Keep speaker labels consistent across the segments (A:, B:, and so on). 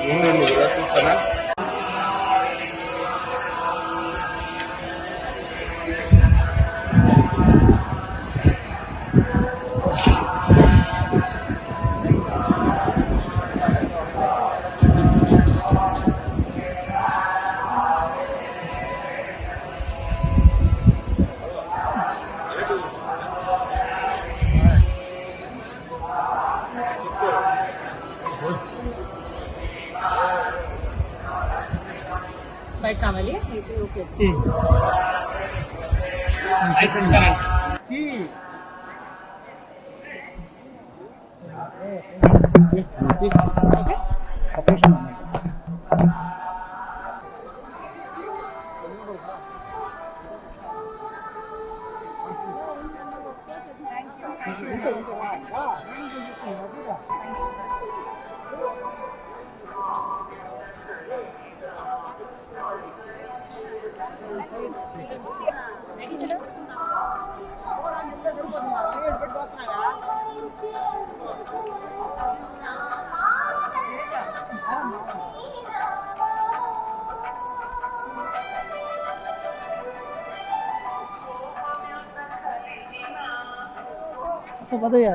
A: ఉండు కూడా చూస్తానా.
B: బయట కావాలి ఓకే apa pada ya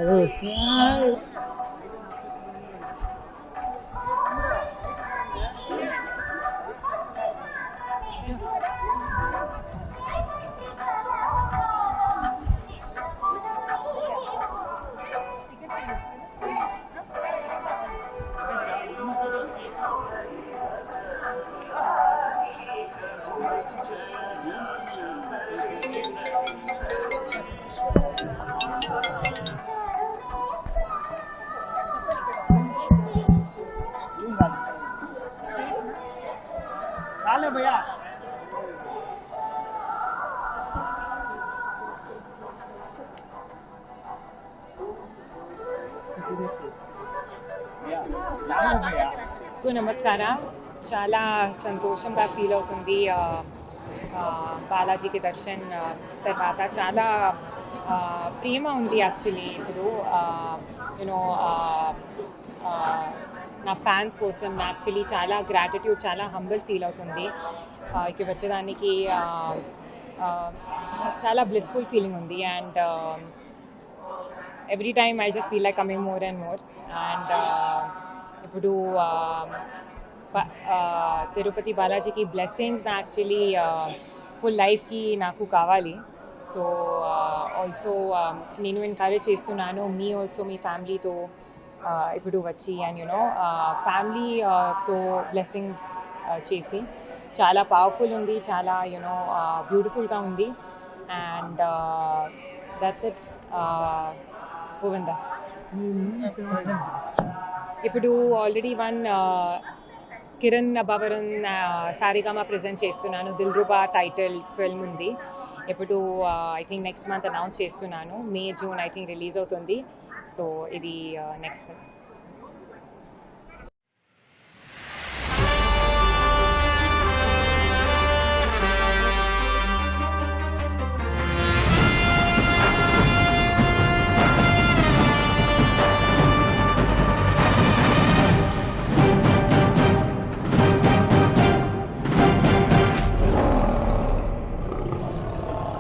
B: भैया నమస్కార చాలా సంతోషంగా ఫీల్ అవుతుంది బాలాజీకి దర్శన్ తర్వాత చాలా ప్రేమ ఉంది యాక్చువల్లీ ఇప్పుడు యూనో నా ఫ్యాన్స్ కోసం యాక్చువల్లీ చాలా గ్రాటిట్యూడ్ చాలా హంబుల్ ఫీల్ అవుతుంది ఇక్కడ వచ్చేదానికి చాలా బ్లిస్ఫుల్ ఫీలింగ్ ఉంది and every time I just feel like coming more and more and ఇప్పుడు తిరుపతి బాలాజీకి బ్లెస్సింగ్స్ యాక్చువల్లీ ఫుల్ లైఫ్కి నాకు కావాలి సో ఆల్సో నేను ఎంకరేజ్ చేస్తున్నాను మీ ఆల్సో మీ ఫ్యామిలీతో ఇప్పుడు వచ్చి అండ్ యూనో ఫ్యామిలీతో బ్లెస్సింగ్స్ చేసి చాలా పవర్ఫుల్ ఉంది చాలా యూనో బ్యూటిఫుల్గా ఉంది అండ్ దట్స్ ఇట్ గోవిందా ఇప్పుడు ఆల్రెడీ కిరణ్ అబావరన్ సారిగామా ప్రజెంట్ చేస్తున్నాను దిల్రుబా టైటిల్ ఫిల్మ్ ఉంది ఇప్పుడు I think next month announce చేస్తున్నాను May June I think release అవుతుంది సో ఇది నెక్స్ట్ మంత్